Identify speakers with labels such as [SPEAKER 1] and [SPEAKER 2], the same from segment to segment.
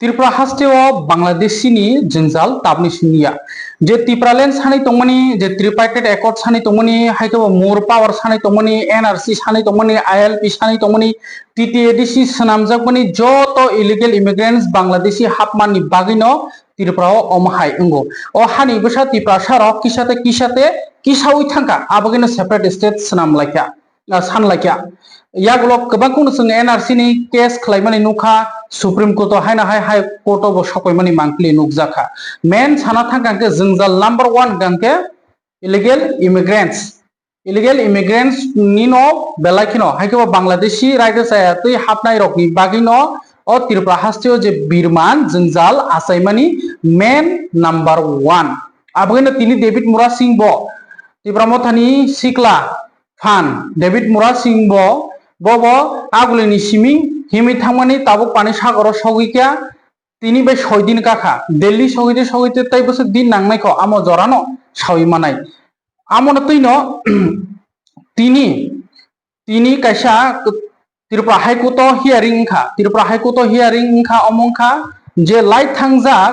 [SPEAKER 1] त्रिपुरा हास्टेआव बांलादेशिनि जंजाल ताबनि सिंनिया जे त्रिपुरालेण्ड सानै तंमनि जे त्रिपार्टेट एकर्ड सानै तंमनि हायतो मोर पावर सानै तंमनि एनआरसी सानै तंमनि आईएलपी सानै तंमनि टीटीएडीसी सनामजाकमनि जत इलिगेल इमिग्रेंट्स बांलादेशी हाबमानि बागैनो त्रिपुराव अमहाय अंगो ओ हानि बसा त्रिपुरा साराव किसाते किसावै थांका आबगैनो सेपारेट स्टेट सनाम लायखा सानलायखा यागलक गोबांखौनो जों एनआरसी नि केस खालामनानै नुखा सुप्रीम कोर्ट हायना हाई कोर्ट बो सकायमानि मांकलि नुकजाखा मेन साना थांगांके जंजाल नंबर 1 गांके इलिगेल इमिग्रेंट्स नि न बेलाखिनो हायके बांलादेशी रायजो जाया तै हाबनाय रकनि बागिनो ओ त्रिपुरा हास्टेआव जे बिरमान जंजाल आसायमानि मेन नंबर 1 आबगैनो तिनि डेविड मुरा सिंह बो त्रिपुरा मथानि सिकला फान डेविड मुरा सिंह बो आगुलिनि सिमिं हिमि थांमानि ताबुक पानी सागर सौगैका तिनि बे 6 दिन काखा दिल्ली सौगैते तै बोसोर दिन नांनायखौ आमो जरानो सावि मानाय आमोनो तैनो तिनि कायसा त्रिपुरा हाइकोर्ट हियारिं खा अमंखा जे लाइट थांजाक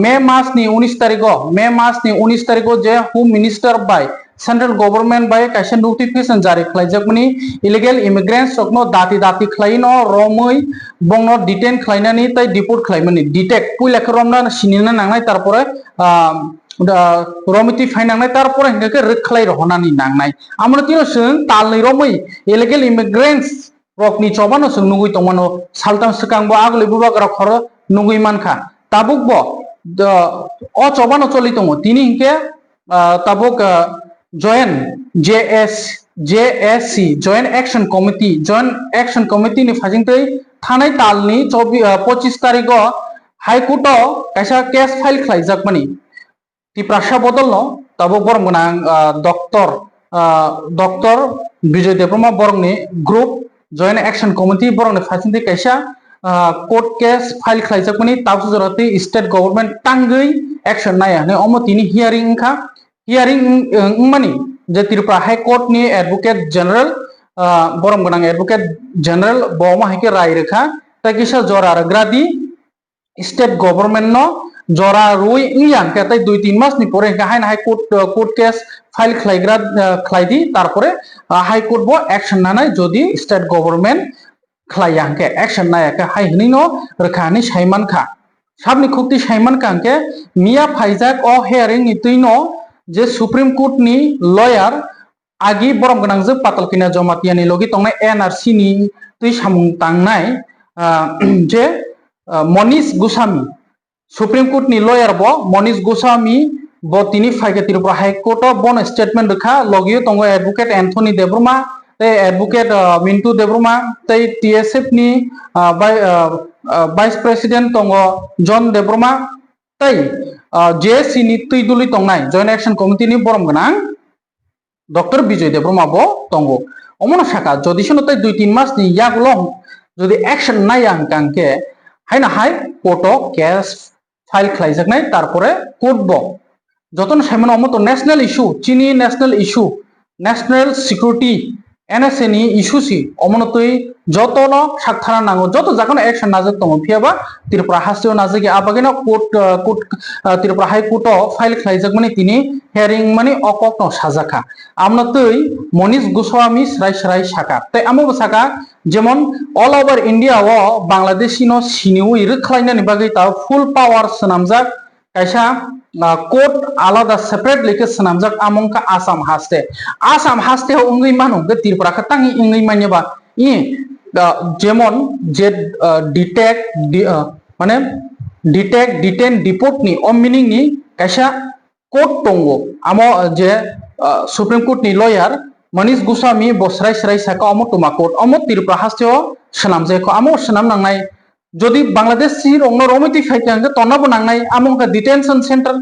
[SPEAKER 1] मे मासनि 19 तारिखो जे home minister by central government by कायसा नोटिफिकेशन जारी खालायजाकमनि इलिगेल इमिग्रेंट्स सकनो दाति खालायनो रमै बंनो डिटेन खालायनानै तै डिपोर्ट खालायमनि डिटेक्ट पुइलाखौ रमना सिनिना नांनाय तारपरे रमिति फाइनांनाय तारपरे हिंगे रोखलाय रहनानि नांनाय आमनो तिनो जों तालनै रमै इलिगेल इमिग्रेंट्स रकनि चबानो जों नुगै तंमानो सालताम सकांबो आगलै बुबागरा खर नुगै मानखा ताबुकबो अ चबानो चलि तंगो तिनि हिंके ताबुक JSC जॉइंट एक्शन कमिटी नि फाजिंतै थानाय तालनि 25 तारिखो हाइकोर्ट कायसा केस फाइल खालायजाकमानि त्रिपुरा बदलनो ताबो बरमगोनां डॉक्टर विजय देब्रमा बरंनि ग्रुप जॉइंट एक्शन कमिटी बरंनि फाजिंतै कायसा कोर्ट केस फाइल खालायजाकमानि ताबो जराते स्टेट गवर्नमेंट तांगै एक्शन नाया ने अमतिनि हियारिं मानि जे त्रिपुरा हाई कोर्ट नि एडवोकेट जनरल बरमगोनां एडवोकेट जनरल बमा हाइके राय रेखा तैकिसा जरा रग्रादी स्टेट गवर्नमेंट नो जरा रुई इंयां केतै 2-3 मास नि परे हाई कोर्ट केस फाइल खालायदी तारपरे हाई कोर्ट बो एक्शन नानाय जदि स्टेट गवर्नमेंट खालाया के एक्शन नायाके हाई हनिनो रखानि साइमानखा साबनि खुक्ति साइमानखा के मिया फाइजाक ओ हियारिं नितैनो जे सुप्रीम कोर्ट नि लॉयर आगि बरम गनांजों पातलकिना जमातियानि लगी तंनाय एनआरसी नि तै सामुं तांनाय जे मनीष गोस्वामी सुप्रीम कोर्ट नि लॉयर बो मनीष गोस्वामी बो तिनि फाइके त्रिपुरा हाई कोर्ट बन स्टेटमेंट रखा लगियो तंगो एडवोकेट एंथनी देब्रमा तै एडवोकेट मिंटू देब्रमा तै टीएसएफ नि वाइस प्रेसिडेंट तंगो जॉन देब्रमा तै जेएससी नि तैदुलि तंनाय जॉइंट एक्शन कमिटी नि बरम गनां डॉक्टर विजय देब्रमा बो तंगो अमनो शाखा जदिसनो तै 2-3 मास नि यागलो जदि एक्शन नाया कांके हाइना हाई कोर्ट केस फाइल खालायजाकनाय तारपरे कोर्ट बो जतन साइमन अमतो नेशनल इशू चीनी नेशनल सिक्योरिटी एनएसए नि इशू सी अमनतै जतनो साकथाना नांगो जत जाखोनो एक्शन नाजक तंगो फियाबा त्रिपुरा हास्टेआव नाजगे आबागेनो court Tripura high court file खालायजाकमानि तिनि हियारिं मानि अकक्नो साजाखा आमनतै मनीष गोस्वामी सराय साका तै आमो साका जेमन ऑल ओवर इंडिया वो बांग्लादेशी नो सिनिउ रोखलायनानि बागै ता फुल पावर सनामजाक कायसा कोर्ट आलादा सेपारेट लेके सनामजाक आमंका आसाम हास्टे उंगै मानो गे त्रिपुरा का तांगि इंगै मान्यबा इ जेमन जे डिटेक्ट डिटेन डिपोर्ट नि मिनिंग नि कायसा कोर्ट दंगो आमो जे सुप्रीम कोर्ट नि लॉयर मनीष गोस्वामी बसराय साका अमो तुमा कोर्ट अमो त्रिपुरा हास्टेआव सनामजायखौ आमो सनाम नांनाय जदि बांग्लादेश सी रंनो रोमिति फाइकांगे तनाबो नांनाय आमोंका डिटेंशन सेंटर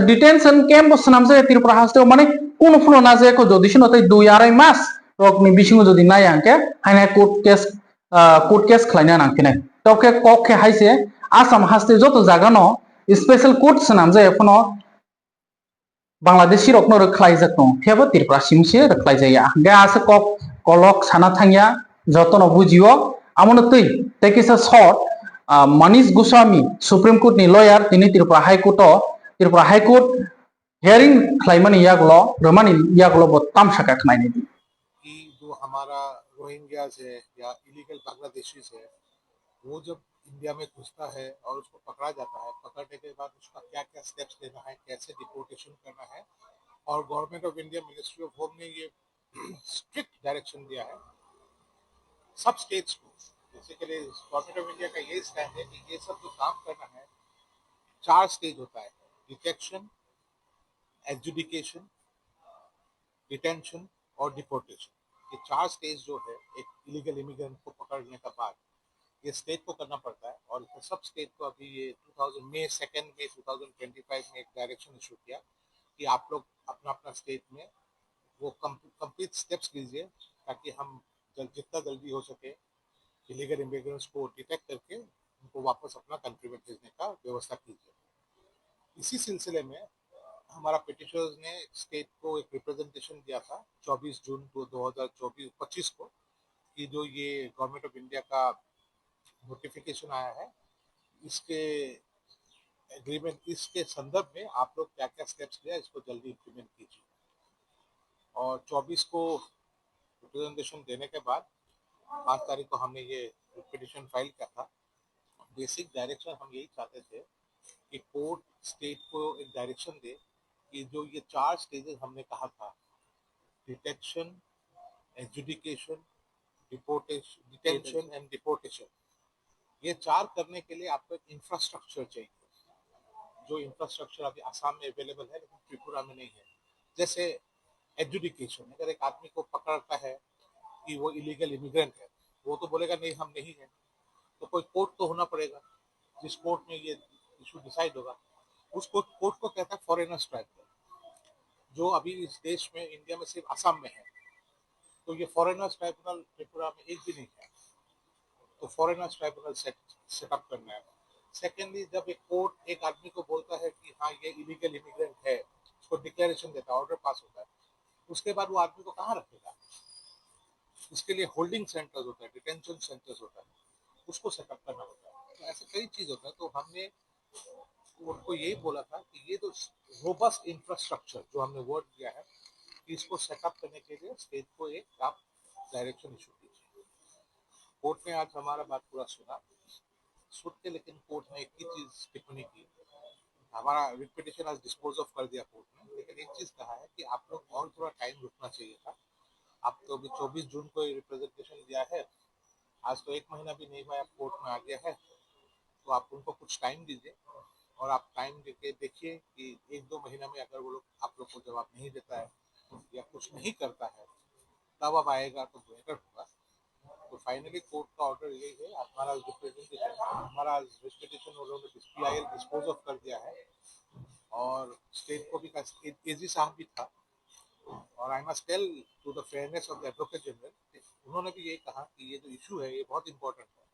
[SPEAKER 1] डिटेंशन कैंप सनामजाय त्रिपुरा हास्टेआव माने कोनो नाजायखौ जदिसनो तै 2-2.5 मास रकनि बिसिङो जदि नायांके हाइना कोर्ट केस खालायना नांफिनाय तके कके हाइसे आसाम हास्टे जत जागानो स्पेशल कोर्ट सनामजाय फनो बांग्लादेशी रकनो रखलायजाकनो थेबो त्रिपुरा सिमसे रखलायजाया गे आसे कलक साना थांया जतनो बुजियो आमनो तै तेकिसा short Manish Goswami Supreme Court ni lawyer tini Tripura High Court hearing claimani yaglo romani yaglo bot tam shaka khnai ni
[SPEAKER 2] कि जो हमारा रोहिंग्याज है या इलीगल बांग्लादेशीज है वो जब इंडिया में घुसता है और उसको पकड़ा जाता है, पकड़ने के बाद उसका क्या क्या स्टेप्स लेना है, कैसे डिपोर्टेशन करना है, और government of India ministry of home ने ये स्ट्रिक्ट डायरेक्शन दिया है सब स्टेट्स को। बेसिकली गवर्नमेंट ऑफ इंडिया का ये स्टैंड है कि ये सब जो काम करना है 4 स्टेज होता है: डिटेक्शन, एडजुडिकेशन, डिटेंशन और डिपोर्टेशन। ये 4 स्टेज जो है एक इलीगल इमिग्रेंट को पकड़ने का बाद ये स्टेट को करना पड़ता है। और सब स्टेट को अभी ये 2025 में एक डायरेक्शन इशू किया कि आप लोग अपना अपना स्टेट में वो कंप्लीट स्टेप्स लीजिए ताकि हम जितना जल्दी हो सके इलीगल इमिग्रेंट्स को डिटेक्ट करके उनको वापस अपना कंट्री में भेजने का व्यवस्था कीजिए। इसी सिलसिले में हमारा पिटिशनर्स ने स्टेट को एक रिप्रेजेंटेशन दिया था 24 जून 2025 को कि जो ये गवर्नमेंट ऑफ इंडिया का नोटिफिकेशन आया है इसके एग्रीमेंट, इसके संदर्भ में आप लोग क्या क्या स्टेप्स लिया इसको जल्दी इम्प्लीमेंट कीजिए। और 24 को रिप्रेजेंटेशन देने के बाद 5 तारीख को हमने ये पिटिशन फाइल किया था। बेसिक डायरेक्शन हम यही चाहते थे कि कोर्ट स्टेट को एक डायरेक्शन दे कि जो ये 4 स्टेजेस हमने कहा था, detection, adjudication, detention and deportation, ये 4 करने के लिए आपको एक इंफ्रास्ट्रक्चर चाहिए जो इंफ्रास्ट्रक्चर अभी आसाम में अवेलेबल है लेकिन त्रिपुरा में नहीं है। जैसे एडजुडिकेशन, अगर एक आदमी को पकड़ता है कि वो इलीगल इमिग्रेंट है, वो तो बोलेगा नहीं हम नहीं है, तो कोई कोर्ट तो होना पड़ेगा जिस कोर्ट में ये इशू डिसाइड होगा। उस कोर्ट को कहता है फॉरेनर्स ट्राइब्यूनल, जो अभी इस देश में इंडिया में सिर्फ आसाम में है। तो ये फॉरेनर्स ट्राइब्यूनल त्रिपुरा में एक भी नहीं है, तो फॉरेनर्स ट्राइब्यूनल सेटअप करना है। सेकेंडली, जब एक कोर्ट एक आदमी को बोलता है कि हाँ ये इलीगल इमिग्रेंट है, उसको डिक्लेरेशन देता है, ऑर्डर पास होता है, उसके बाद वो आदमी को कहाँ रखेगा? उसके लिए होल्डिंग सेंटर्स होता है, डिटेंशन सेंटर्स होता है, उसको सेटअप करना होता है। तो ऐसे कई चीज होता है। तो हमने उनको यही बोला था कि ये तो रोबस्ट इंफ्रास्ट्रक्चर जो हमने वर्ड दिया है कि इसको सेटअप करने के लिए स्टेट को एक आप डायरेक्शन इशू कीजिए। कोर्ट ने आज हमारा बात पूरा सुना के, लेकिन कोर्ट ने एक ही चीज टिप्पणी की, हमारा पिटिशन आज डिस्पोज ऑफ कर दिया कोर्ट ने, लेकिन एक चीज कहा है कि आप लोग और थोड़ा टाइम रुकना चाहिए था। आप तो अभी 24 जून को रिप्रेजेंटेशन दिया है, आज तो 1 महीना भी नहीं हुआ, कोर्ट में आ गया है, तो आप उनको कुछ टाइम दीजिए और आप टाइम देके देखिए कि 1-2 महीना में अगर वो लोग आप लोग को जवाब नहीं देता है या कुछ नहीं करता है तब अब आएगा तो बेहतर होगा। तो फाइनली कोर्ट का ऑर्डर यही है, हमारा रिप्रेजेंटेशन उन्होंने PIL डिस्पोज ऑफ कर दिया है और स्टेट को भी एजी साहब भी था। और I must tell to the fairness of the advocate general, उन्होंने भी यही कहा कि ये जो इशू है ये बहुत इंपॉर्टेंट है,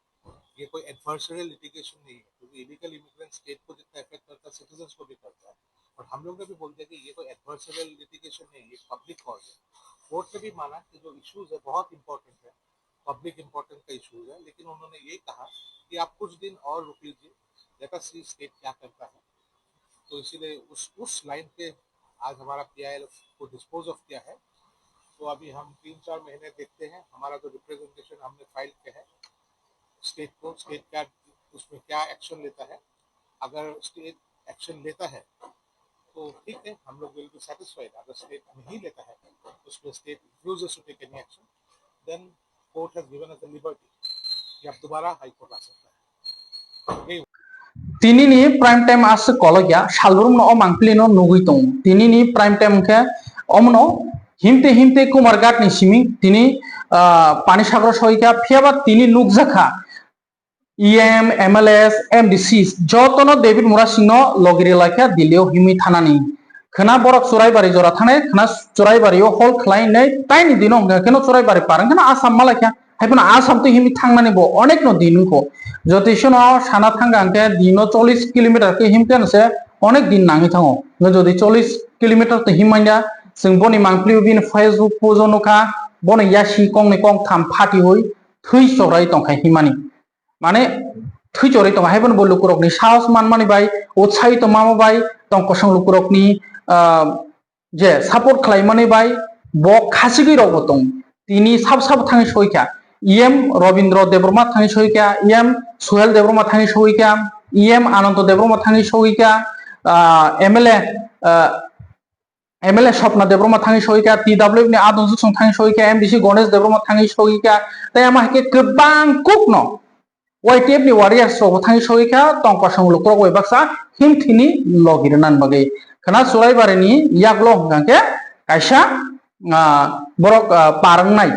[SPEAKER 2] ये कोई एडवर्सरियल लिटिगेशन नहीं है, क्योंकि इलीगल इमिग्रेंट स्टेट को जितना इफेक्ट करता है सिटीजन्स को भी करता है। और हम लोग ने भी बोल दिया कि ये कोई एडवर्सरियल लिटिगेशन नहीं, ये पब्लिक कॉज है। कोर्ट ने भी माना कि जो इशूज है बहुत इंपॉर्टेंट है, पब्लिक इंपॉर्टेंट का इशूज है, लेकिन उन्होंने ये कहा कि आप कुछ दिन और रुक लीजिए, लेट अस सी स्टेट क्या करता है। तो इसीलिए उस लाइन पे आज हमारा PIL को डिस्पोज ऑफ किया है। तो अभी हम 3-4 महीने देखते हैं हमारा जो रिप्रेजेंटेशन हमने फाइल किया है स्टेट को, स्टेट क्या उसमें क्या एक्शन लेता है। अगर स्टेट एक्शन लेता है तो ठीक है, हम लोग विल बी सेटिस्फाइड। अगर स्टेट नहीं लेता है, उसमें state refuses to take any action, then court has given us the liberty कि आप दोबारा हाई कोर्ट आ सकता है।
[SPEAKER 1] tinini prime time as kologya salbrum no mangpli no nugui tong tinini prime time ke omno himte kumargat ni simi tini pani sagar soika phiaba tini nukjakha MLS MDC jotono David Murasino logiri lakha dilio himi thanani khana borok choraibari jora thane khana choraibari o hol khlai nei taini dinong keno choraibari parang khana asam malakha haipuna asam to himi thangnani bo onek no dinungko jotishono sana thanggangke dino 40 kilometer ke himken se onek din nangi thango jodi 40 kilometer to himanya जों बनि मांगप्लिउ बिन Facebook पोजनोखा बनि यासि कंनि कं थाम फाटि हई थै सराय तंखाय हिमानि माने थुइचरै दं हायबन बो लुकुरकनि साहस मानमानि बाय उत्साहित मामा बाय तंग कसं लुकुरकनि जे सापर्ट खालामनानै बाय ब खासिगै रग दं तिनि साब साब थाङै सयखा इएम रविन्द्र देबरमा थाङै सयखा इएम सुहेल देबरमा थाङै सयखा इएम आनंद देबरमा थाङै सयखा एमएलए एमएलए स्वप्न देबरमा थाङै सयखा टिडब्लिउ नि आदन जुसं थाङै सयखा एमडीसी गणेश देबरमा थाङै सयखा ताय माहके गोबां कुक न वाइटिएफ नि वारियार्स रग थाङै सयखा तंग कसं लुकुरक वैबाक्सा हिमथिनि लगिरनान बगै खना सुराइबारिनि यागलो हंगांके कायसा borok parangnai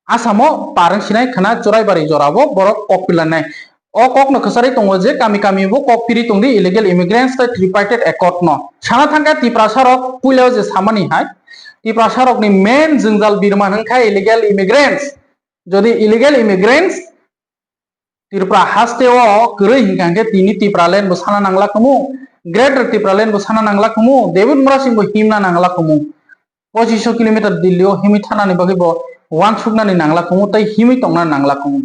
[SPEAKER 1] asamo parang sinai khana churaibari jorabo borok kok pilanai o kok no khasari tongo je kami kami bo kok piri tongdi illegal immigrants ta tripartite accord no sana thangka tiprasarok puilao je samani hai tiprasarok ni main jingjal birman hangkai illegal immigrants jodi illegal immigrants tirpra hasteo kurei hingkangke tini tipralen bo sana nangla kumu greater tipralen bo sana nangla kumu david murasing bo himna nangla kumu 2500 kilometre Delhi हिमी थानानि बगै बो वान सुगनानि नांला कुमु तै हिमी तंगना नांला कुमु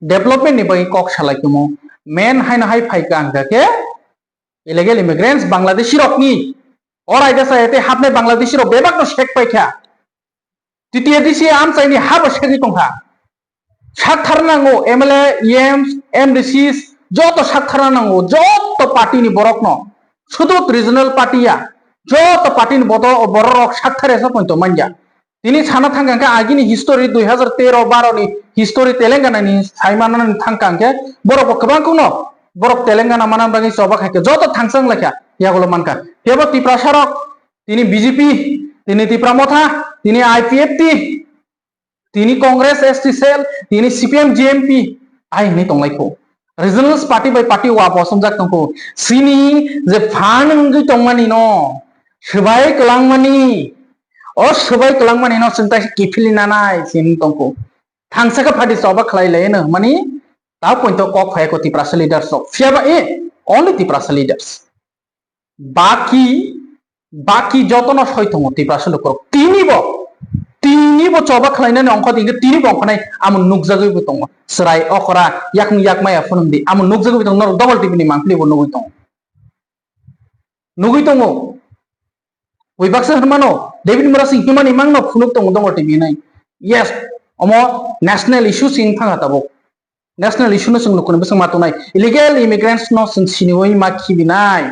[SPEAKER 1] development नि बगै कक सालाय कुमु मेन हायना हाय फाइका आंगाके इलीगल इमिग्रेंट्स बांग्लादेशी रकनि और आइदा सायते हाबने बांग्लादेशी रक बेबाक न शेक पाइखा तितिया दिसि आम चाइनि हाब शेगि तंहा साथारनांगौ एमएलए एम एमडीसी जत साथारनांगौ जत पार्टी नि बरक न सुदुत रिजनल पार्टीया जत पार्टीनि बरक साथारे सपन्त मानजा तिनि साना थांगांके आगिनि हिस्टोरी 2013-12 नि हिस्टोरी तेलेंगानानि साइमानानि थांगांके बरक गोबांखौनो बरक तेलेंगाना मानान बागै सबाखायके जत थांसां लेखा यागलो मानका तेबो तिप्रासारक तिनि बीजेपी तिनि तिप्रामथा तिनि आईपीएफटी तिनि कांग्रेस एसटी सेल तिनि सीपीएम जीएमपी आइनि तंलायखौ रिजनल्स पार्टी बाय पार्टी वा बसमजाक तंखौ सिनि जे फानंगै तंमानि न Sebaik kelangmani, oh sebaik kelangmani no sentai kifilina nai sin tongko. Thangsa ka phadi soba khlai le na mani ta point to kok phai ko ti prasa leaders so. Siapa only ti prasa leaders. Baki joto no soi tongo ti prasa lokro. Tini bo coba khlai na ongko tingge tini bo khanai amun nukjagoi bu tongo. Serai okora yakmai afunum di amun nukjagoi bu tongo double tv ni mangpli bo nugui tongo. Wibaksa hermano David Murasing himani mangno phunuk tong dong TV nai yes omo national issue sing thanga tabo national issue no sing nukun besang matunai illegal immigrants no sing siniwai makhi binai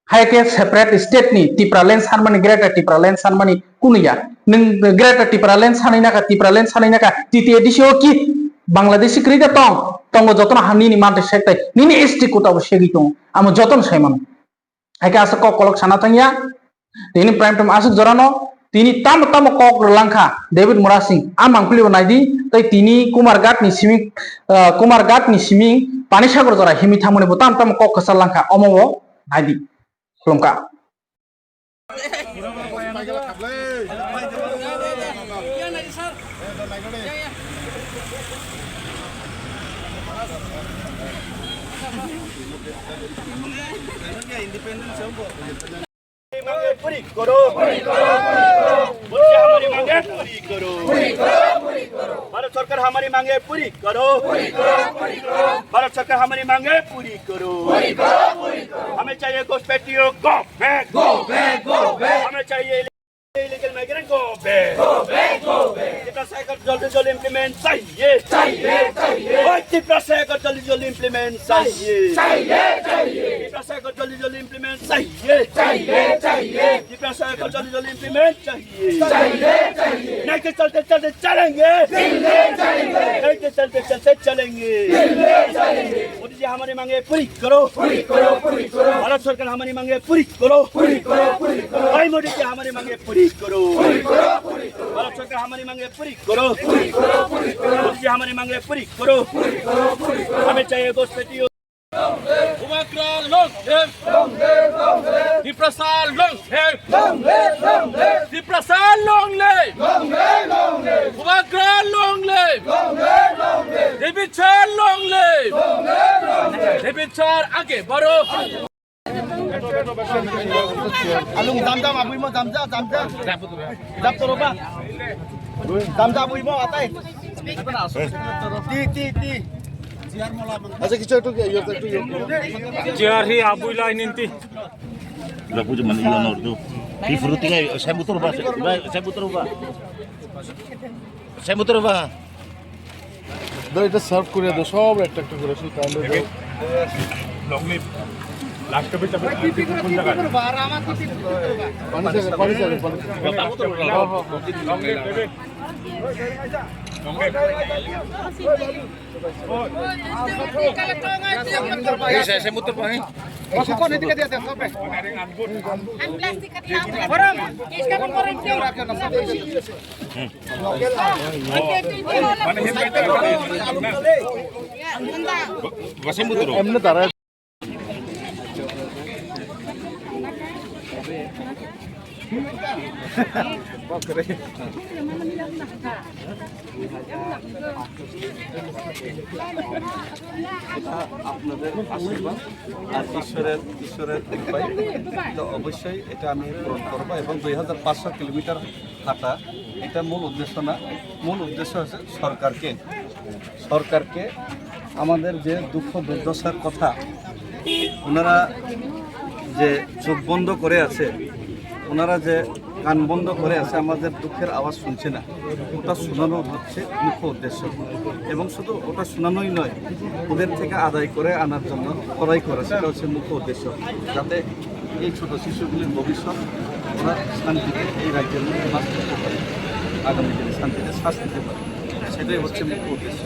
[SPEAKER 1] haike separate state ni tipralen sanmani greater tipralen sanmani kunia ning greater tipralen sanina ka tipralen sanina ka titi edisio ki Bangladeshi krida tong joton hani ni mate sektai nini st kota bo segi tong amo joton saimano Haike asa kok kolok sana tangya tini prime time asuk jorano tini tam kok langka David Murasing amang pili naidi tai tini kumargat ni siming panisagor jora himi thamone bo tam kok kesal langka omowo naidi longka
[SPEAKER 3] पूरी करो हमारी मांगे पूरी करो भारत सरकार हमारी मांगे पूरी करो भारत सरकार हमारी मांगे पूरी करो हमें चाहिए घुसपैठियों गो बैक हमें चाहिए illegal migrant go back Tipra Cycle जल्दी implement चाहिए Tipra Cycle जल्दी implement चाहिए Tipra Cycle जल्दी implement चाहिए Tipra Cycle जल्दी implement चाहिए नहीं के चलते चलेंगे नहीं के चलते चलेंगे मोदी जी हमारी मांगे पूरी करो भारत सरकार हमारी मांगे पूरी करो भाई मोदी जी हमारी मांगे पूरी करो भारत सरकार हमारी मांगे पूरी करो मोदी जी हमारी मांगे पूरी करो हमें चाहिए घुसपैठियों आगे बढ़ो Alung dam abui mo dam to roba dam abui mo atay ti
[SPEAKER 2] আচ্ছা কিছু একটু
[SPEAKER 4] Jari abu lah nanti.
[SPEAKER 5] Lagu zaman iya nordo. Di fruitingnya saya muter bah, saya muter bah. Saya muter bah.
[SPEAKER 2] দাও এটা serve করে দাও সব একটা একটা করে শুধু তাহলে দাও
[SPEAKER 4] Long lip. Last kali sampai pun jangan.
[SPEAKER 2] পানি থেকে পানি থেকে
[SPEAKER 4] Long lip, baby. Long lip.
[SPEAKER 5] Saya muter bah.
[SPEAKER 6] Ang plastic at lang. Parang, iska pang parang siya.
[SPEAKER 5] Masih muter.
[SPEAKER 2] এমনি দাঁড়ায়
[SPEAKER 7] আপনাদের আশীর্বাদ আর ঈশ্বরের কৃপায় তো অবশ্যই এটা আমি পূরণ করবো এবং 2500 কিলোমিটার হাঁটা এটা মূল উদ্দেশ্য না, মূল উদ্দেশ্য হচ্ছে সরকারকে আমাদের যে দুঃখ দুর্দশার কথা ওনারা যে চোখ বন্ধ করে আছে, ওনারা যে কান বন্ধ করে আছে, আমাদের দুঃখের আওয়াজ শুনছে না, ওটা শোনানো হচ্ছে মুখ্য উদ্দেশ্য। এবং শুধু ওটা শোনানোই নয়, ওদের থেকে আদায় করে আনার জন্য লড়াই করা, সেটা হচ্ছে মুখ্য উদ্দেশ্য, যাতে এই ছোট শিশুগুলির ভবিষ্যৎ ওরা শান্তিতে এই রাজ্যের মধ্যে বাস করতে পারে, আগামী দিনে শান্তিতে শ্বাস নিতে পারে, সেটাই হচ্ছে মুখ্য উদ্দেশ্য।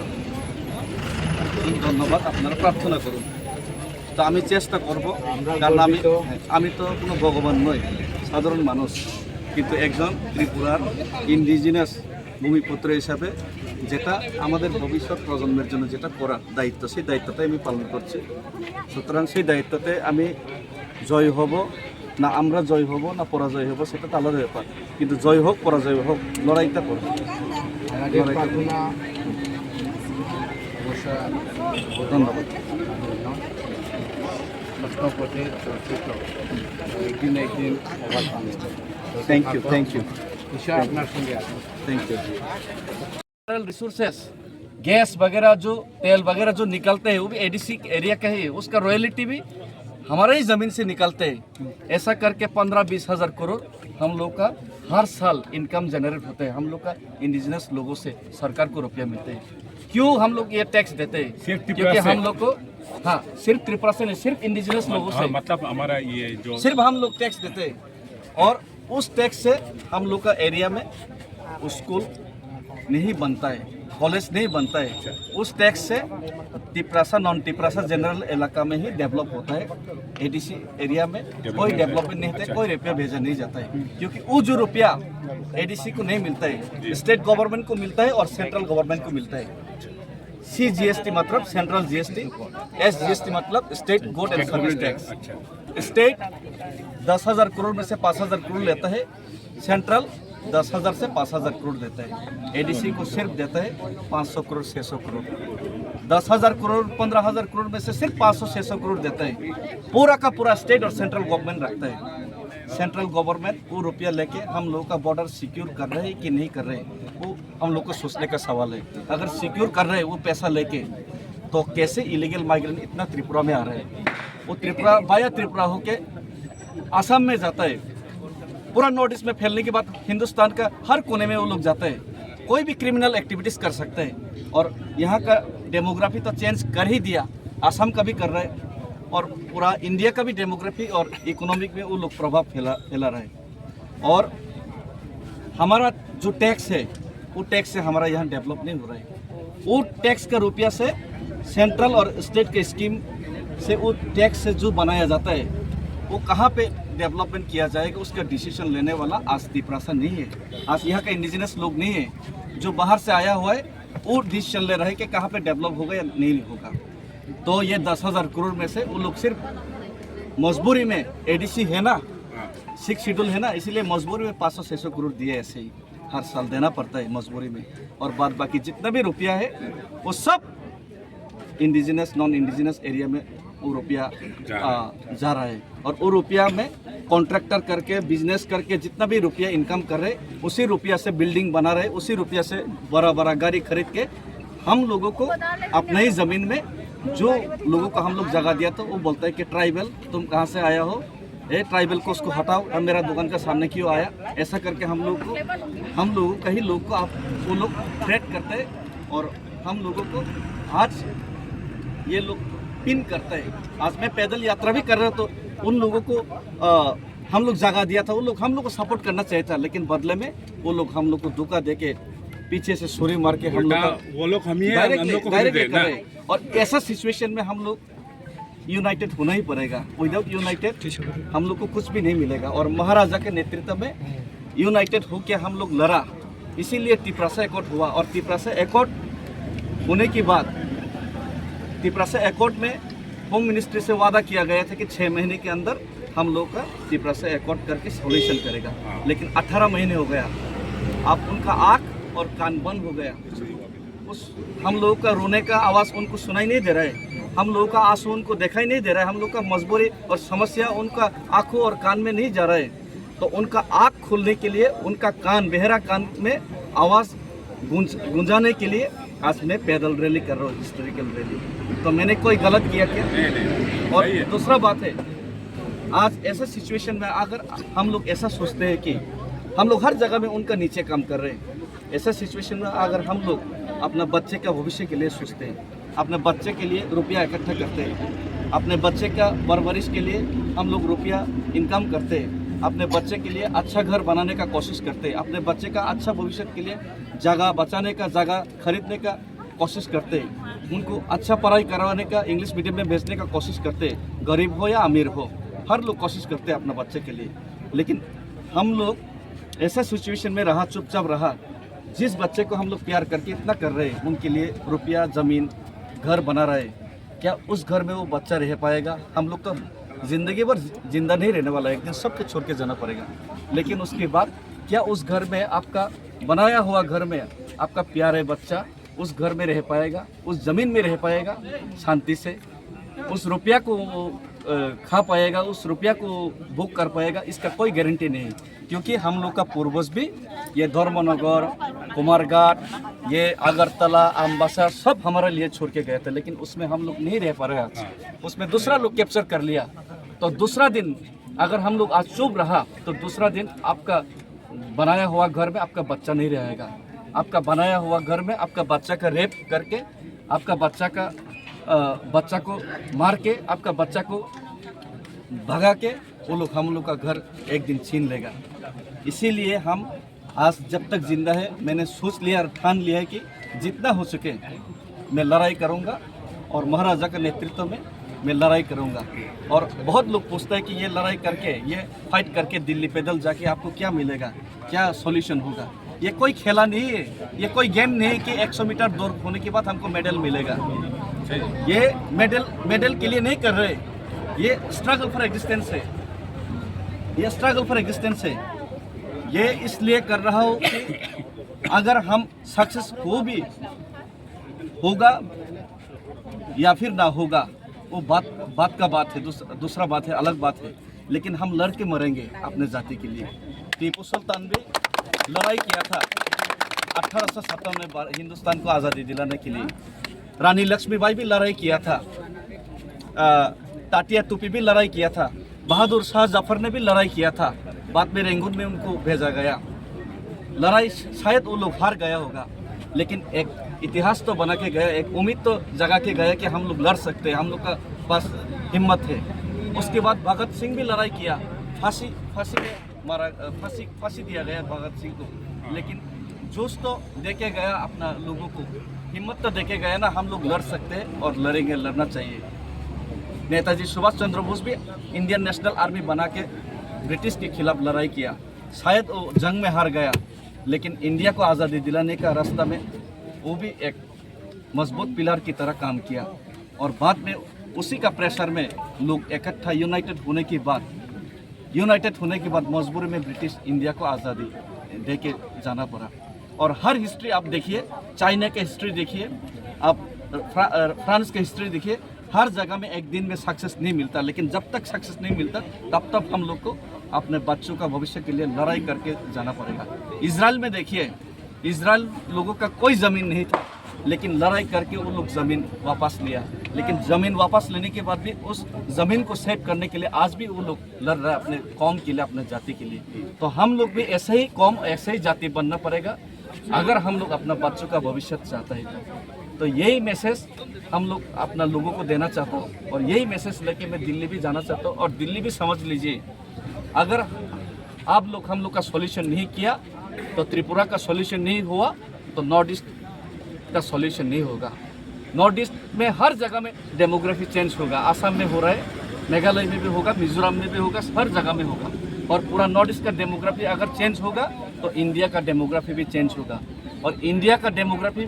[SPEAKER 7] ধন্যবাদ, আপনারা প্রার্থনা করুন। তো আমি চেষ্টা করব, কারণ আমি তো কোনো ভগবান নই, সাধারণ মানুষ, কিন্তু একজন ত্রিপুরার ইন্ডিজিনাস ভূমিপুত্র হিসাবে যেটা আমাদের ভবিষ্যৎ প্রজন্মের জন্য যেটা করার দায়িত্ব, সেই দায়িত্বটাই আমি পালন করছি। সুতরাং সেই দায়িত্বতে আমি জয় হব না, আমরা জয় হব না পরাজয় হব, সেটা তো আলাদা ব্যাপার, কিন্তু জয় হোক পরাজয় হোক লড়াইটা করব। ধন্যবাদ। Thank you thank you
[SPEAKER 8] resources gas वगैरह जो तेल वगैरह जो निकलते हैं वो भी एडीसी एरिया का ही है, उसका रॉयल्टी भी हमारे ही ज़मीन से निकलते हैं। ऐसा करके 15-20 हज़ार करोड़ हम लोग का हर साल इनकम जनरेट होता है। हम लोग का इंडिजिनस लोगों से सरकार को रुपया मिलते हैं। क्यों हम लोग ये टैक्स देते हैं? क्योंकि हम लोग को सिर्फ त्रिपुरा से नहीं, सिर्फ इंडिजिनस लोगों से,
[SPEAKER 4] मतलब हमारा ये जो
[SPEAKER 8] सिर्फ हम लोग टैक्स देते हैं। और उस टैक्स से हम लोग का एरिया में स्कूल नहीं बनता है, कॉलेज नहीं बनता है। उस टैक्स से तिपरासा नॉन तिपरासा जनरल इलाका में ही डेवलप होता है। एडीसी एरिया में कोई डेवलपमेंट नहीं होता है, कोई रुपया भेजा नहीं जाता है, क्योंकि वो जो रुपया एडीसी को नहीं मिलता है, स्टेट गवर्नमेंट को मिलता है और सेंट्रल गवर्नमेंट को मिलता है। CGST मतलब सेंट्रल GST, SGST मतलब state good and service tax. State 10,000 crore में से 5,000 करोड़ लेता है, सेंट्रल 10,000 से 5,000 करोड़ देता है, एडीसी को सिर्फ देता है 500 करोड़ 600 करोड़। 10,000 करोड़ 15,000 करोड़ में से सिर्फ 500-600 करोड़ देता है। पूरा का पूरा स्टेट और सेंट्रल गवर्नमेंट रखता है। सेंट्रल गवर्नमेंट वो रुपया लेके हम लोगों का बॉर्डर सिक्योर कर रहे हैं कि नहीं कर रहे हैं, वो हम लोग को सोचने का सवाल है। अगर सिक्योर कर रहे हैं वो पैसा लेके, तो कैसे इलीगल माइग्रेंट इतना त्रिपुरा में आ रहा है? वो त्रिपुरा बाया त्रिपुरा होके आसाम में जाता है, पूरा नॉर्थ ईस्ट में फैलने के बाद हिंदुस्तान का हर कोने में वो लोग जाते हैं, कोई भी क्रिमिनल एक्टिविटीज़ कर सकते हैं। और यहाँ का डेमोग्राफी तो चेंज कर ही दिया, आसाम का भी कर रहा है, और पूरा इंडिया का भी डेमोग्राफी और इकोनॉमिक में वो लोग प्रभाव फैला रहे हैं। और हमारा जो टैक्स है, वो टैक्स से हमारा यहाँ डेवलप नहीं हो रहा है। वो टैक्स का रुपया से सेंट्रल और स्टेट के स्कीम से वो टैक्स से जो बनाया जाता है, वो कहाँ पे डेवलपमेंट किया जाएगा, उसका डिसीजन लेने वाला आज तिपरासा नहीं है, आज यहाँ का इंडिजिनस लोग नहीं है। जो बाहर से आया हुआ है वो डिसीजन ले रहे हैं कि कहाँ पे डेवलप होगा या नहीं होगा। तो ये 10,000 करोड़ में से वो लोग सिर्फ मजबूरी में, एडीसी है ना, 6 शेड्यूल है ना, इसीलिए मजबूरी में 500-600 करोड़ दिए, ऐसे ही हर साल देना पड़ता है मजबूरी में। और बाद बाकी जितना भी रुपया है वो सब इंडिजिनस नॉन इंडिजिनस एरिया में वो रुपया जा रहा है। और वो रुपया में कॉन्ट्रैक्टर करके बिजनेस करके जितना भी रुपया इनकम कर रहे, उसी रुपया से बिल्डिंग बना रहे, उसी रुपया से बड़ा बड़ा गाड़ी खरीद के हम लोगों को अपने ही ज़मीन में जो लोगों को हम लोग जगह दिया था वो बोलता है कि ट्राइबल तुम कहाँ से आया हो, ए ट्राइबल को उसको हटाओ, अब मेरा दुकान का सामने क्यों आया, ऐसा करके हम लोगों का ही लोग को आप वो लोग थ्रेट करते हैं और हम लोगों को आज ये लोग पिन करते हैं। आज मैं पैदल यात्रा भी कर रहा तो उन लोगों को हम लोग जगह दिया था, वो लोग हम लोग को सपोर्ट करना चाहिए था, लेकिन बदले में वो लोग हम लोग को धोखा दे के पीछे से छुरी मार के हम लोग
[SPEAKER 4] वो लोग हम ही हैं, हम लोग को
[SPEAKER 8] डायरेक्ट
[SPEAKER 4] खरीदे
[SPEAKER 8] कर
[SPEAKER 4] ना।
[SPEAKER 8] रहे हैं। और ऐसा सिचुएशन में हम लोग यूनाइटेड होना ही पड़ेगा। विदाउट यूनाइटेड हम लोग को कुछ भी नहीं मिलेगा। और महाराजा के नेतृत्व में यूनाइटेड होकर हम लोग लड़ा, इसीलिए तिपरासा एकॉर्ड हुआ। और तिपरासा एकॉर्ड होने के बाद तिपरासा एकॉर्ड में होम मिनिस्ट्री से वादा किया गया था कि 6 महीने के अंदर हम लोग का तिपरासा एकॉर्ड करके सॉल्यूशन करेगा, लेकिन 18 महीने हो गया। अब उनका आँख और कान बंद हो गया। उस हम लोगों का रोने का आवाज़ उनको सुनाई नहीं दे रहा है, हम लोगों का आंसू उनको दिखाई नहीं दे रहा है, हम लोग का मजबूरी और समस्या उनका आंखों और कान में नहीं जा रहा है। तो उनका आँख खोलने के लिए, उनका कान, बहरा कान में आवाज़ गुंजाने के लिए आज मैं पैदल रैली कर रहा हूँ, हिस्टोरिकल रैली। तो मैंने कोई गलत किया क्या? और दूसरा बात है, आज ऐसा सिचुएशन में अगर हम लोग ऐसा सोचते हैं कि हम लोग हर जगह में उनका नीचे काम कर रहे हैं, ऐसा सिचुएशन में अगर हम लोग अपना बच्चे का भविष्य के लिए सोचते हैं, अपने बच्चे के लिए रुपया इकट्ठा करते हैं, अपने बच्चे का परवरिश के लिए हम लोग रुपया इनकम करते हैं, अपने बच्चे के लिए अच्छा घर बनाने का कोशिश करते हैं, अपने बच्चे का अच्छा भविष्य के लिए जगह बचाने का, जगह खरीदने का कोशिश करते हैं, उनको अच्छा पढ़ाई करवाने का, इंग्लिश मीडियम में भेजने का कोशिश करते हैं। गरीब हो या अमीर हो, हर लोग कोशिश करते हैं अपने बच्चे के लिए। लेकिन हम लोग ऐसा सिचुएशन में रहा, चुपचाप रहा। जिस बच्चे को हम लोग प्यार करके इतना कर रहे हैं, उनके लिए रुपया, ज़मीन, घर बना रहे, क्या उस घर में वो बच्चा रह पाएगा? हम लोग तो ज़िंदगी भर जिंदा नहीं रहने वाला है, एक दिन सबको छोड़ के जाना पड़ेगा। लेकिन उसके बाद क्या उस घर में, आपका बनाया हुआ घर में आपका प्यारे बच्चा उस घर में रह पाएगा, उस ज़मीन में रह पाएगा शांति से, उस रुपया को खा पाएगा, उस रुपया को भोग कर पाएगा? इसका कोई गारंटी नहीं, क्योंकि हम लोग का पूर्वज भी ये धर्मनगर, कुमारघाट, ये अगरतला, अम्बासा सब हमारे लिए छोड़ के गए थे, लेकिन उसमें हम लोग नहीं रह पा रहे आज। उसमें दूसरा लोग कैप्चर कर लिया। तो दूसरा दिन अगर हम लोग आज चुप रहा तो दूसरा दिन आपका बनाया हुआ घर में आपका बच्चा नहीं रहेगा। आपका बनाया हुआ घर में आपका बच्चा का रेप करके, आपका बच्चा को मार के, आपका बच्चा को भगा के वो लोग हम लोग का घर एक दिन छीन लेगा। इसीलिए हम आज जब तक जिंदा है, मैंने सोच लिया और ठान लिया है कि जितना हो सके मैं लड़ाई करूंगा और महाराजा के नेतृत्व में मैं लड़ाई करूंगा। और बहुत लोग पूछते हैं कि ये लड़ाई करके, ये फाइट करके दिल्ली पैदल जाके आपको क्या मिलेगा, क्या सॉल्यूशन होगा? ये कोई खेला नहीं है, ये कोई गेम नहीं है कि 100 मीटर दौड़ होने के बाद हमको मेडल मिलेगा। ये मेडल के लिए नहीं कर रहे, ये स्ट्रगल फॉर एग्जिस्टेंस है, ये स्ट्रगल फॉर एग्जिस्टेंस है। ये इसलिए कर रहा हूँ कि अगर हम सक्सेस हो भी होगा या फिर ना होगा, वो बात का बात है, दूसरा बात है, अलग बात है। लेकिन हम लड़ के मरेंगे अपने जाति के लिए। टीपू सुल्तान भी लड़ाई किया था 1857 में हिंदुस्तान को आज़ादी दिलाने के लिए। रानी लक्ष्मीबाई भी लड़ाई किया था, तात्या टोपे भी लड़ाई किया था, बहादुर शाह जफर ने भी लड़ाई किया था। बाद में रेंगून में उनको भेजा गया। लड़ाई शायद वो लोग हार गया होगा, लेकिन एक इतिहास तो बना के गया, एक उम्मीद तो जगा के गया कि हम लोग लड़ सकते हैं, हम लोग का पास हिम्मत है। उसके बाद भगत सिंह भी लड़ाई किया, फांसी दिया गया भगत सिंह को, लेकिन जोश तो देके गया अपना लोगों को, हिम्मत तो देके गया ना, हम लोग लड़ सकते हैं और लड़ेंगे, लड़ना चाहिए। नेताजी सुभाष चंद्र बोस भी इंडियन नेशनल आर्मी बना के ब्रिटिश के खिलाफ लड़ाई किया। शायद वो जंग में हार गया, लेकिन इंडिया को आज़ादी दिलाने का रास्ता में वो भी एक मजबूत पिलर की तरह काम किया। और बाद में उसी का प्रेशर में लोग इकट्ठा यूनाइटेड होने के बाद मजबूरी में ब्रिटिश इंडिया को आज़ादी दे के जाना पड़ा। और हर हिस्ट्री आप देखिए, चाइना की हिस्ट्री देखिए, आप फ्रांस की हिस्ट्री देखिए, हर जगह में एक दिन में सक्सेस नहीं मिलता। लेकिन जब तक सक्सेस नहीं मिलता तब तक हम लोग को अपने बच्चों का भविष्य के लिए लड़ाई करके जाना पड़ेगा। इजराइल में देखिए, इजराइल लोगों का कोई ज़मीन नहीं था, लेकिन लड़ाई करके वो लोग ज़मीन वापस लिया। लेकिन ज़मीन वापस लेने के बाद भी उस ज़मीन को सेव करने के लिए आज भी वो लोग लड़ रहे हैं अपने कौम के लिए, अपने जाति के लिए। तो हम लोग भी ऐसे ही कौम, ऐसे ही जाति बनना पड़ेगा अगर हम लोग अपना बच्चों का भविष्य चाहते हैं। तो यही मैसेज हम लोग अपना लोगों को देना चाहता हूँ और यही मैसेज लेके मैं दिल्ली भी जाना चाहता हूँ। और दिल्ली भी समझ लीजिए, अगर आप लोग हम लोग का सॉल्यूशन नहीं किया तो त्रिपुरा का सॉल्यूशन नहीं हुआ तो नॉर्थ ईस्ट का सॉल्यूशन नहीं होगा। नॉर्थ ईस्ट में हर जगह में डेमोग्राफी चेंज होगा। आसाम में हो रहा है, मेघालय में भी होगा, मिजोरम में भी होगा, हर जगह में होगा। और पूरा नॉर्थ ईस्ट का डेमोग्राफी अगर चेंज होगा तो इंडिया का डेमोग्राफी भी चेंज होगा। और इंडिया का डेमोग्राफी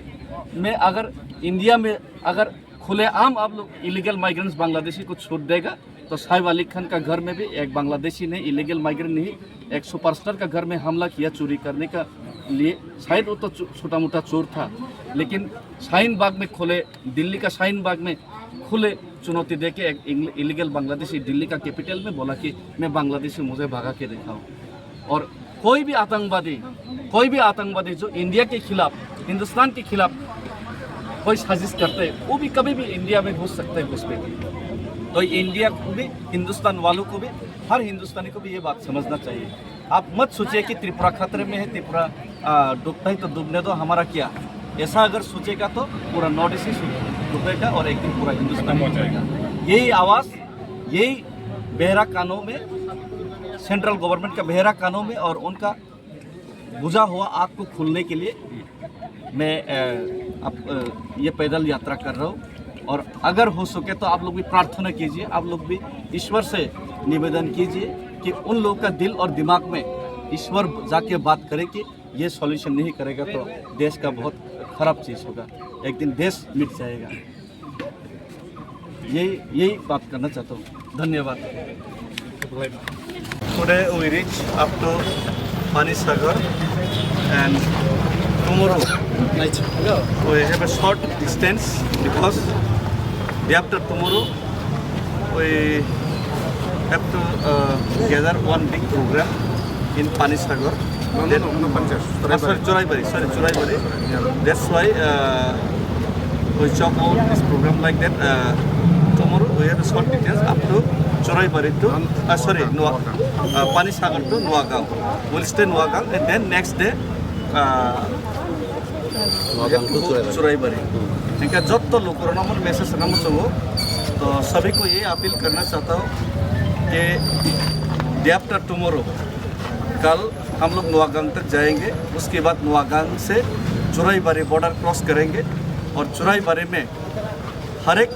[SPEAKER 8] में अगर इंडिया में अगर खुलेआम आप लोग इलीगल माइग्रेंट्स बांग्लादेशी को छोड़ देगा तो साहिब अली खान का घर में भी एक बांग्लादेशी ने इलीगल माइग्रेंट नहीं, एक सुपरस्टार का घर में हमला किया चोरी करने का लिए। शायद वो तो छोटा मोटा चोर था, लेकिन शाहीन बाग में खुले, दिल्ली का शाहीन बाग में खुले चुनौती दे के एक इलीगल बांग्लादेशी दिल्ली का कैपिटल में बोला कि मैं बांग्लादेशी, मुझे भगा के दिखाऊं। और कोई भी आतंकवादी जो इंडिया के खिलाफ, हिंदुस्तान के खिलाफ कोई साजिश करते हैं वो भी कभी भी इंडिया में घुस सकते हैं, घुस पे। तो इंडिया को भी, हिंदुस्तान वालों को भी, हर हिंदुस्तानी को भी ये बात समझना चाहिए। आप मत सोचिए कि त्रिपुरा खतरे में है, त्रिपुरा डूबता ही तो डूबने दो, हमारा क्या। ऐसा अगर सोचेगा तो पूरा नॉर्थ ईस्ट ही डूबेगा और एक दिन पूरा हिंदुस्तान डूबेगा। यही आवाज़, यही बहरा कानों में, सेंट्रल गवर्नमेंट का बहरा कानों में और उनका बुझा हुआ आग को खोलने के लिए मैं ये पैदल यात्रा कर रहा हूँ। और अगर हो सके तो आप लोग भी प्रार्थना कीजिए, आप लोग भी ईश्वर से निवेदन कीजिए कि उन लोगों का दिल और दिमाग में ईश्वर जाके बात करे कि ये सॉल्यूशन नहीं करेगा तो देश का बहुत खराब चीज़ होगा, एक दिन देश मिट जाएगा। यही बात करना चाहता हूँ। धन्यवाद। Today we reach up to Panisagar and tomorrow we have a short distance because day after tomorrow we have to gather one big program in Panisagar. Sorry, Churaibari. That's why we chalk out this program like that. Tomorrow we have a short distance up to Churaibari to Panisagar to Nuagaon. We'll stay in Nuagaon and then next day Churaibari. इनका जब तो लोगों को message करना चाहूँ तो सभी को ये अपील करना चाहता हूँ कि डे आफ्टर टुमारो कल हम लोग नुआगांग तक जाएंगे। उसके बाद नुआगांग से चुराईबारी बॉर्डर क्रॉस करेंगे और चुराईबारी में हर एक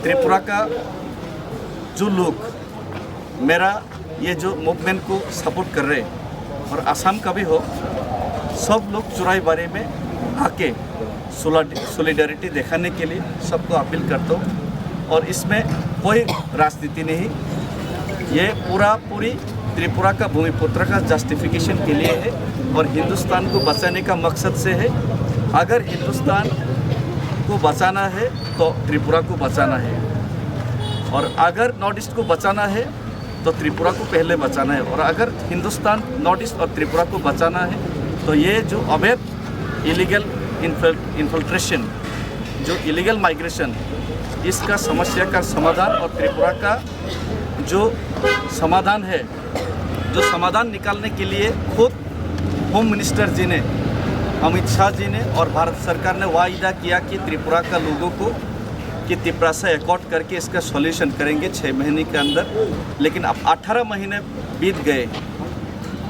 [SPEAKER 8] त्रिपुरा का जो लोग मेरा ये जो मूवमेंट को सपोर्ट कर रहे हैं और असम का भी हो, सब लोग चुराईबारी में आके सोलिडारिटी दिखाने के लिए सबको अपील करता हूँ। और इसमें कोई राजनीति नहीं, ये पूरी त्रिपुरा का भूमिपुत्र का जस्टिफिकेशन के लिए है और हिंदुस्तान को बचाने का मकसद से है। अगर हिंदुस्तान को बचाना है तो त्रिपुरा को बचाना है, और अगर नॉर्थ ईस्ट को बचाना है तो त्रिपुरा को पहले बचाना है। और अगर हिंदुस्तान, नॉर्थ ईस्ट और त्रिपुरा को बचाना है तो ये जो अवैध इलीगल इन्फिल्ट्रेशन, जो इलीगल माइग्रेशन, इसका समस्या का समाधान और त्रिपुरा का जो समाधान है, जो समाधान निकालने के लिए खुद होम मिनिस्टर जी ने, अमित शाह जी ने और भारत सरकार ने वायदा किया कि त्रिपुरा का लोगों को कि त्रिपुरा से एकॉर्ड करके इसका सॉल्यूशन करेंगे 6 महीने के अंदर। लेकिन अब 18 महीने बीत गए।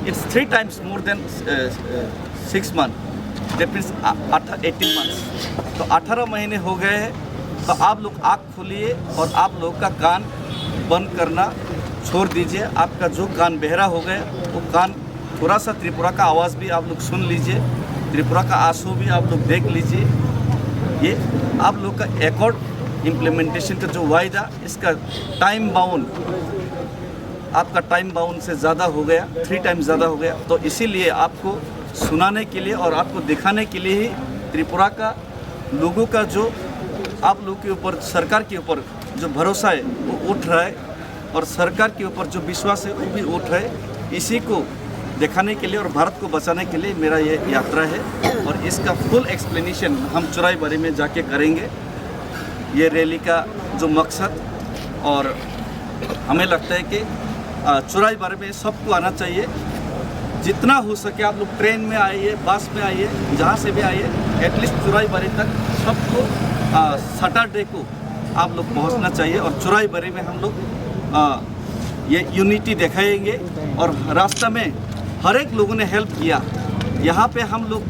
[SPEAKER 8] It's 3 times more than 6 months, that means 18 months। तो 18 महीने हो गए हैं। तो आप लोग आँख खोलिए और आप लोग का कान बंद करना छोड़ दीजिए। आपका जो कान बहरा हो गया वो कान थोड़ा सा त्रिपुरा का आवाज़ भी आप लोग सुन लीजिए, त्रिपुरा का आंसू भी आप लोग देख लीजिए। ये आप लोग का एकॉर्ड इम्प्लीमेंटेशन का जो वायदा, इसका टाइम बाउंड, आपका टाइम बाउंड से ज़्यादा हो गया, 3 times ज़्यादा हो गया। तो इसीलिए आपको सुनाने के लिए और आपको दिखाने के लिए ही त्रिपुरा का लोगों का जो आप लोग के ऊपर, सरकार के ऊपर जो भरोसा है वो उठ रहा है और सरकार के ऊपर जो विश्वास है वो भी उठ रहा है। इसी को दिखाने के लिए और भारत को बचाने के लिए मेरा ये यात्रा है। और इसका फुल एक्सप्लेनेशन हम चुराई बारी में जाके करेंगे। ये रैली का जो मकसद, और हमें लगता है कि चुराई बारी में सबको आना चाहिए। जितना हो सके आप लोग ट्रेन में आइए, बस में आइए, जहाँ से भी आइए, एटलीस्ट चुराई बारी तक सबको सैटरडे को आप लोग पहुँचना चाहिए। और चुराई बारी में हम लोग ये यूनिटी दिखाएंगे। और रास्ता में हर एक लोगों ने हेल्प किया। यहाँ पे हम लोग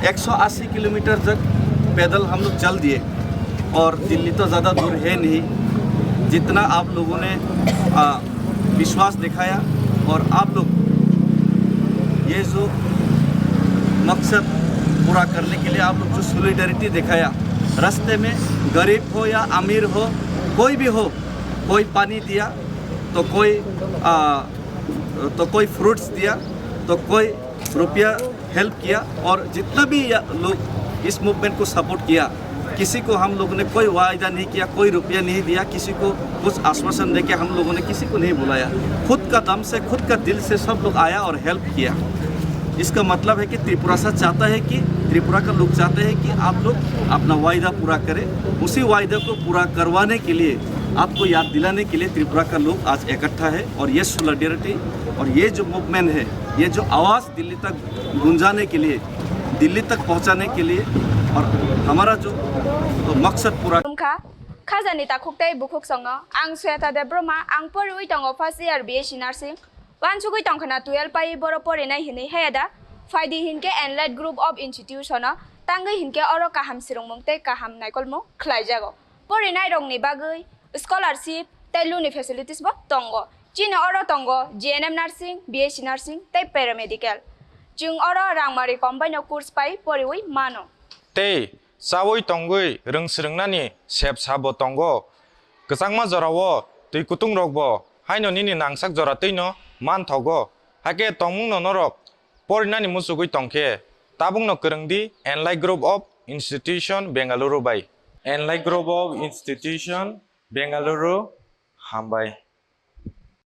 [SPEAKER 8] 180 किलोमीटर तक पैदल हम लोग चल दिए, और दिल्ली तो ज़्यादा दूर है नहीं। जितना आप लोगों ने विश्वास दिखाया, और आप लोग ये जो मकसद पूरा करने के लिए आप लोग जो सॉलिडरिटी दिखाया, रास्ते में गरीब हो या अमीर हो, कोई भी हो, कोई पानी दिया तो कोई फ्रूट्स दिया, तो कोई रुपया हेल्प किया। और जितना भी लोग इस मूवमेंट को सपोर्ट किया, किसी को हम लोगों ने कोई वायदा नहीं किया, कोई रुपया नहीं दिया, किसी को कुछ आश्वासन देके हम लोगों ने किसी को नहीं बुलाया। खुद का दम से, खुद का दिल से सब लोग आया और हेल्प किया। इसका मतलब है कि त्रिपुरा सा चाहता है कि त्रिपुरा का लोग चाहते हैं कि आप लोग अपना वायदा पूरा करें। उसी वायदे को पूरा करवाने के लिए, आपको याद दिलाने के लिए त्रिपुरा का लोग आज इकट्ठा है। और ये सॉलिडरिटी और ये जो मूवमेंट है, ये जो आवाज़ दिल्ली तक गुंजाने के लिए, दिल्ली तक पहुंचाने के लिए, और हमारा जो मकसद पूरा
[SPEAKER 9] खाजानि ताखुकताय बुखुक संग आं सुयाता देब्रमा आं परउइ तंग फर्स्ट इयर बीएससी नार्सिं वानसुगुइ तंखना 12 पाइ बर परिनाय हिनै हायादा फाइदि हिनके एनलाइट ग्रुप ऑफ इंस्टीट्यूशन तांगै हिनके अरो काहाम सिरंमंगते काहाम नायकलमो खलाइजागो परिनाय रंगनि बागै स्कॉलरशिप तैलुनि फैसिलिटीज बो तंगो चिनो अरो तंगो जीएनएम नार्सिं बीएससी नार्सिं तै पैरामेडिकल जों अरो रांमारि कम्बाइनो कोर्स पाइ परिउइ मानो
[SPEAKER 10] tei sawoi tongoi rungsrungni sep sabo tongo kusangma jorao tui kutung rokbo haino nini nangsak jora tuino man thogo hake tongmung no norok porinani musugui tongke tabung no kurungdi Enlight Group of Institution Bengaluru bai Enlight Group of Institution Bengaluru hambai